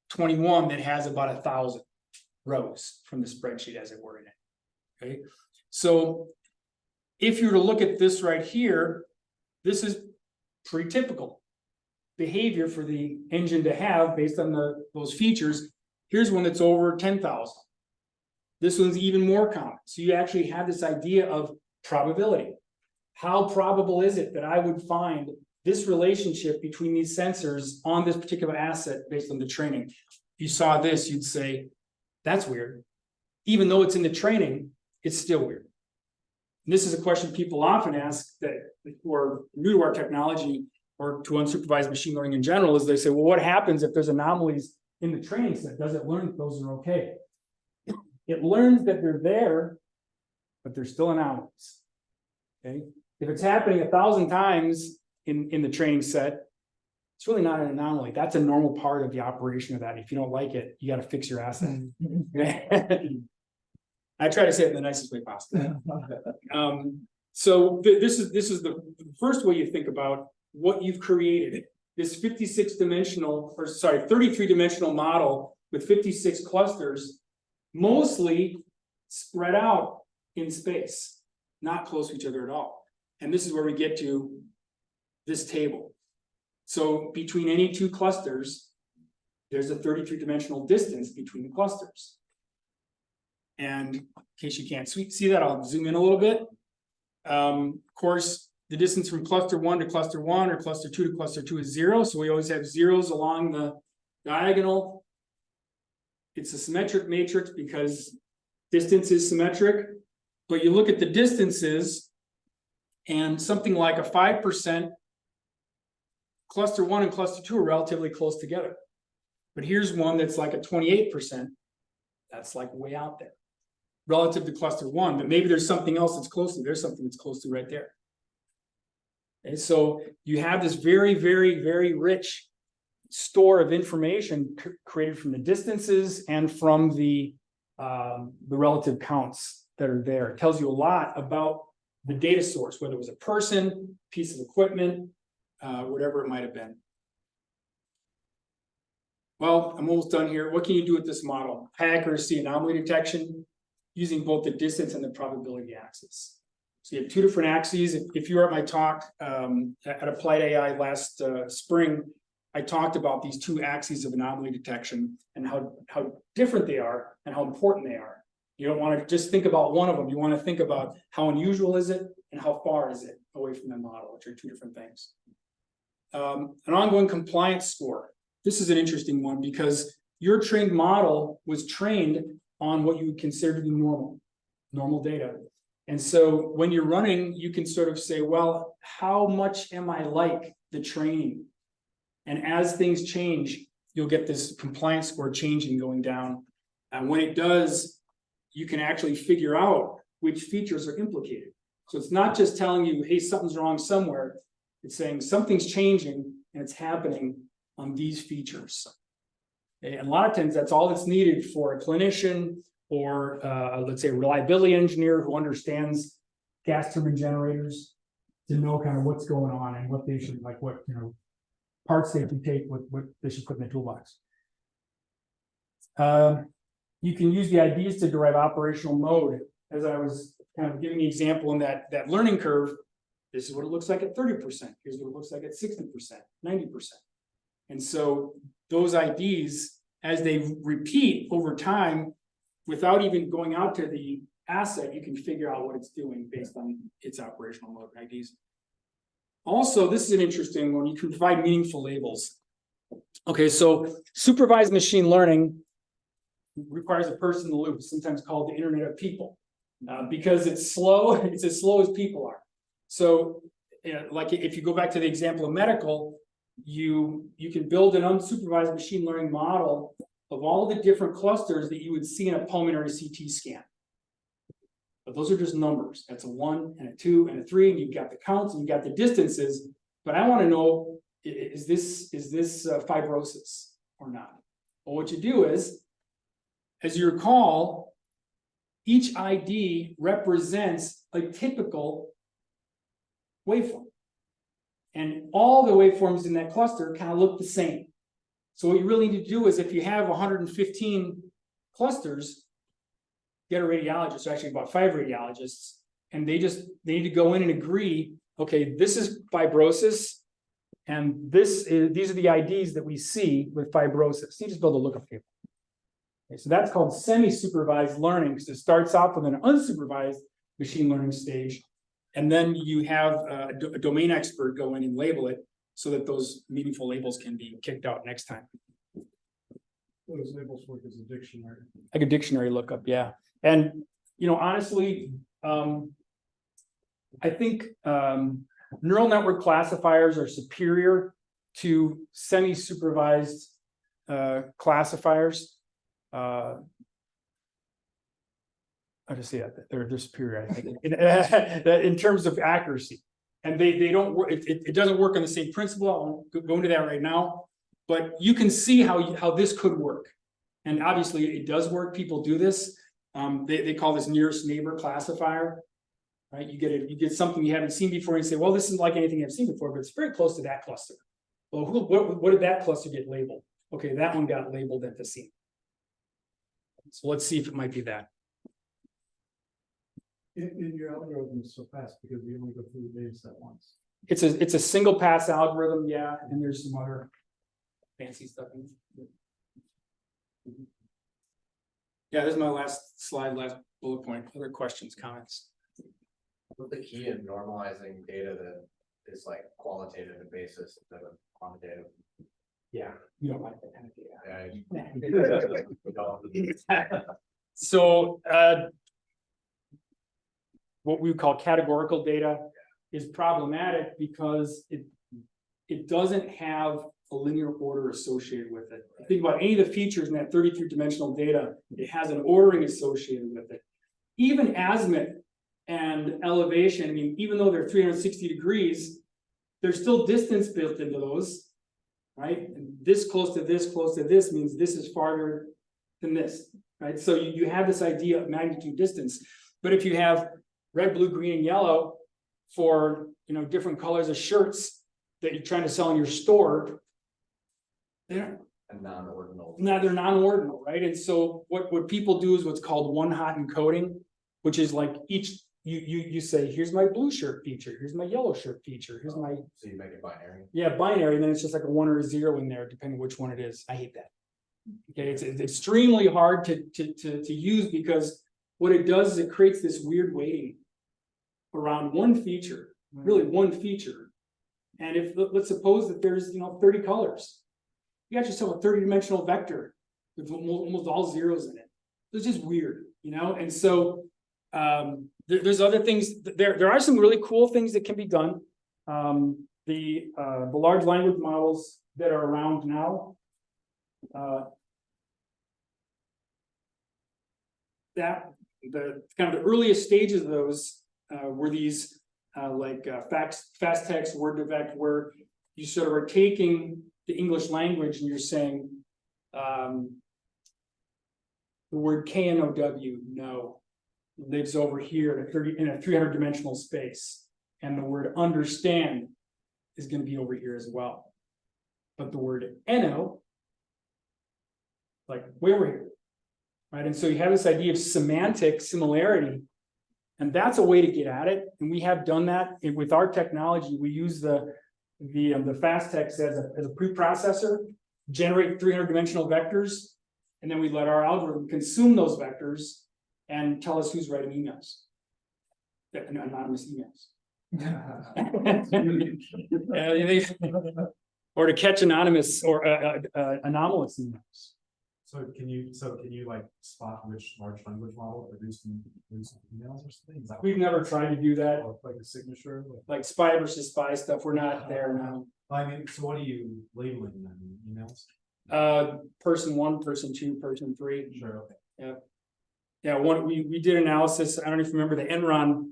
21, that has about 1,000 rows from the spreadsheet as it were in it. Okay, so if you were to look at this right here, this is pretty typical behavior for the engine to have based on those features. Here's one that's over 10,000. This one's even more common. So you actually have this idea of probability. How probable is it that I would find this relationship between these sensors on this particular asset based on the training? If you saw this, you'd say, that's weird. Even though it's in the training, it's still weird. And this is a question people often ask that who are new to our technology or to unsupervised machine learning in general, is they say, well, what happens if there's anomalies in the training set? Does it learn that those are okay? It learns that they're there, but they're still anomalies. Okay. If it's happening 1,000 times in the training set, it's really not an anomaly. That's a normal part of the operation of that. If you don't like it, you got to fix your asset. I try to say it in the nicest way possible. So this is the first way you think about what you've created. This 33-dimensional model with 56 clusters, mostly spread out in space, not close to each other at all. And this is where we get to this table. So between any 2 clusters, there's a 33-dimensional distance between the clusters. And in case you can't see that, I'll zoom in a little bit. Of course, the distance from cluster 1 to cluster 1 or cluster 2 to cluster 2 is 0. So we always have zeros along the diagonal. It's a symmetric matrix because distance is symmetric. But you look at the distances, and something like a 5%, cluster 1 and cluster 2 are relatively close together. But here's one that's like a 28%. That's like way out there relative to cluster 1. But maybe there's something else that's close to. There's something that's close to right there. And so you have this very, very, very rich store of information created from the distances and from the relative counts that are there. It tells you a lot about the data source, whether it was a person, piece of equipment, whatever it might have been. Well, I'm almost done here. What can you do with this model? High accuracy anomaly detection. using both the distance and the probability axis. So you have two different axes. If you were at my talk at Applied AI last spring, I talked about these two axes of anomaly detection and how different they are and how important they are. You don't want to just think about one of them. You want to think about how unusual is it and how far is it away from the model, which are two different things. An ongoing compliance score. This is an interesting one because your trained model was trained on what you would consider to be normal data. And so when you're running, you can sort of say, well, how much am I like the training? And as things change, you'll get this compliance score changing, going down. And when it does, you can actually figure out which features are implicated. So it's not just telling you, hey, something's wrong somewhere. It's saying something's changing and it's happening on these features. And a lot of times that's all that's needed for a clinician or let's say a reliability engineer who understands gas turbine generators to know kind of what's going on and what they should, like what, parts they can take, what they should put in the toolbox. You can use the ideas to derive operational mode. As I was kind of giving the example in that learning curve, this is what it looks like at 30%. Here's what it looks like at 60%, 90%. And so those IDs, as they repeat over time, without even going out to the asset, you can figure out what it's doing based on its operational mode IDs. Also, this is an interesting one. You can provide meaningful labels. Okay, so supervised machine learning requires a person in the loop, sometimes called the Internet of People, because it's slow. It's as slow as people are. So, like if you go back to the example of medical, you can build an unsupervised machine learning model of all the different clusters that you would see in a pulmonary CT scan. But those are just numbers. That's a 1 and a 2 and a 3, and you've got the counts and you've got the distances. But I want to know, is this fibrosis or not? Well, what you do is, as you recall, each ID represents a typical waveform. And all the waveforms in that cluster kind of look the same. So what you really need to do is, if you have 115 clusters, get a radiologist, or actually about 5 radiologists, and they need to go in and agree, okay, this is fibrosis, and these are the IDs that we see with fibrosis. You just build a lookup table. Okay, so that's called semi-supervised learning, because it starts off with an unsupervised machine learning stage, and then you have a domain expert go in and label it so that those meaningful labels can be kicked out next time. Those labels work as a dictionary. Like a dictionary lookup, yeah. And honestly, I think neural network classifiers are superior to semi-supervised classifiers. I just say that they're superior, I think, in terms of accuracy. And they don't work. It doesn't work on the same principle. I won't go into that right now, but you can see how this could work. And obviously, it does work. People do this. They call this nearest neighbor classifier, right? You get something you haven't seen before, and you say, well, this isn't like anything I've seen before, but it's very close to that cluster. Well, what did that cluster get labeled? Okay, that one got labeled at the scene. So let's see if it might be that. In your algorithm is so fast because you only go through the data set once. It's a single pass algorithm, yeah, and there's some other fancy stuff in it. Yeah, this is my last slide, last bullet point. Other questions, comments? What's the key in normalizing data that is like qualitative and basis instead of quantitative? Yeah, you don't like that kind of data. So what we would call categorical data is problematic because it doesn't have a linear order associated with it. Think about any of the features in that 33-dimensional data, it has an ordering associated with it. Even azimuth and elevation, I mean, even though they're 360 degrees, there's still distance built into those, right? And this close to this means this is farther than this, right? So you have this idea of magnitude distance. But if you have red, blue, green, and yellow for different colors of shirts that you're trying to sell in your store, And non-ordinal. Now they're non-ordinal, right? And so what people do is what's called one-hot encoding, which is like you say, here's my blue shirt feature, here's my yellow shirt feature, here's my So you make it binary. binary, and then it's just like a 1 or a 0 in there, depending which one it is. I hate that. Okay, it's extremely hard to use because what it does is it creates this weird weighting around one feature, really one feature. And if let's suppose that there's 30 colors. You got yourself a 30-dimensional vector with almost all zeros in it. It's just weird, And so there's other things. There are some really cool things that can be done. The large language models that are around now. That the kind of the earliest stages of those were these fast text word direct, where you sort of are taking the English language and you're saying the word KNOW, no, lives over here in a 300-dimensional space, and the word understand is going to be over here as well. But the word NO, like way over here, right? And so you have this idea of semantic similarity, and that's a way to get at it. And we have done that with our technology. We use the fast text as a preprocessor, generate 300-dimensional vectors, and then we let our algorithm consume those vectors and tell us who's writing emails, anonymous emails. Or to catch anonymous or anomalous emails. So can you like spot which large language model produced emails or something? Is that We've never tried to do that, like a signature? like spy versus spy stuff. We're not there now. I mean, so what are you labeling them? Emails? Person 1, person 2, person 3. Sure. Okay. Yeah. We did analysis. I don't know if you remember the Enron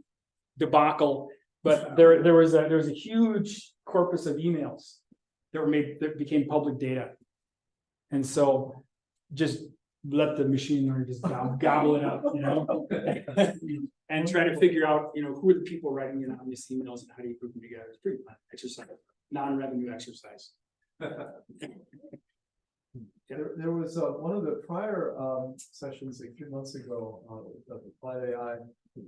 debacle, but there was a huge corpus of emails that became public data, and so just let the machine learn just gobble it up, and try to figure out, who are the people writing in on these emails and how do you group them together. It's pretty fun exercise, non-revenue exercise. There was one of the prior sessions like 3 months ago of Applied AI.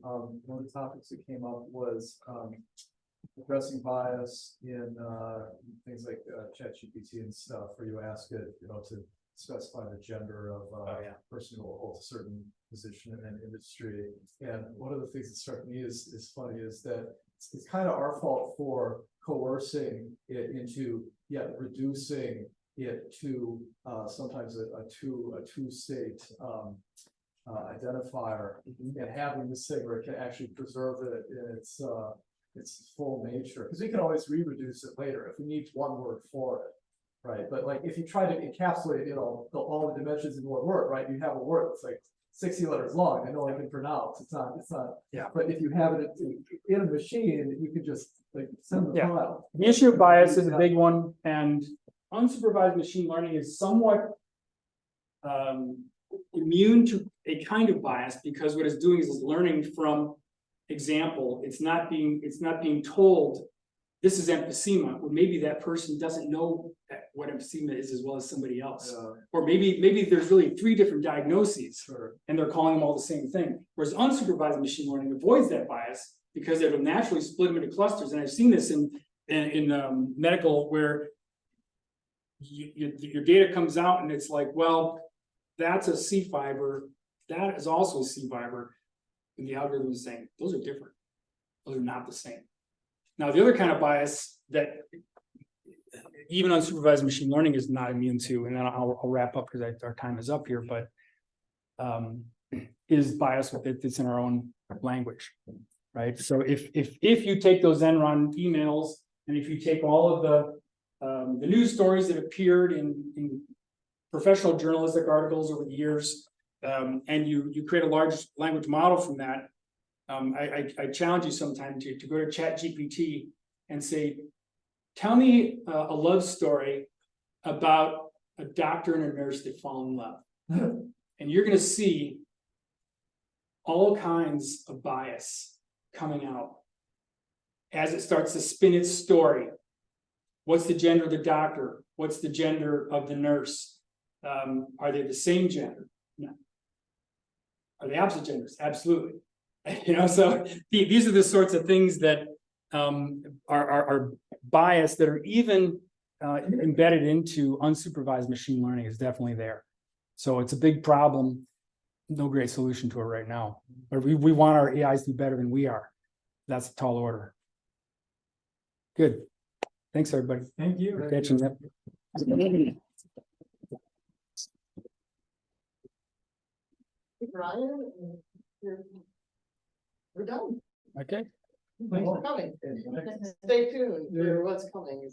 One of the topics that came up was addressing bias in things like ChatGPT and stuff, where you ask it, to specify the gender of a person who will hold a certain position in an industry. And one of the things that struck me is funny is that it's kind of our fault for coercing it into reducing it to sometimes a two-state identifier, and having this thing where it can actually preserve it in its full nature, because we can always re-reduce it later if we need one word for it, right? But like if you try to encapsulate all the dimensions in one word, right, you have a word that's like 60 letters long and no one can pronounce. It's not. Yeah. But if you have it in a machine, you can just like send the file. The issue of bias is a big one, and unsupervised machine learning is somewhat immune to a kind of bias, because what it's doing is learning from example. It's not being told this is emphysema, or maybe that person doesn't know what emphysema is as well as somebody else, or maybe there's really 3 different diagnoses, and they're calling them all the same thing. Whereas unsupervised machine learning avoids that bias because it'll naturally split them into clusters. And I've seen this in medical, where your data comes out and it's like, well, that's a C fiber, that is also a C fiber, and the algorithm is saying those are different, those are not the same. Now, the other kind of bias that even unsupervised machine learning is not immune to, and then I'll wrap up because our time is up here, but is bias with it that's in our own language, right? So if you take those Enron emails, and if you take all of the news stories that appeared in professional journalistic articles over the years, and you create a large language model from that, I challenge you sometime to go to ChatGPT and say, tell me a love story about a doctor and a nurse that fall in love. And you're going to see all kinds of bias coming out as it starts to spin its story. What's the gender of the doctor? What's the gender of the nurse? Are they the same gender? No. Are they opposite genders? Absolutely. So these are the sorts of things that are biased that are even embedded into unsupervised machine learning is definitely there. So it's a big problem. No great solution to it right now. But we want our AIs to be better than we are. That's a tall order. Good. Thanks, everybody. Thank you. For catching up. Brian, we're done. Okay. Thanks for coming. Stay tuned for what's coming.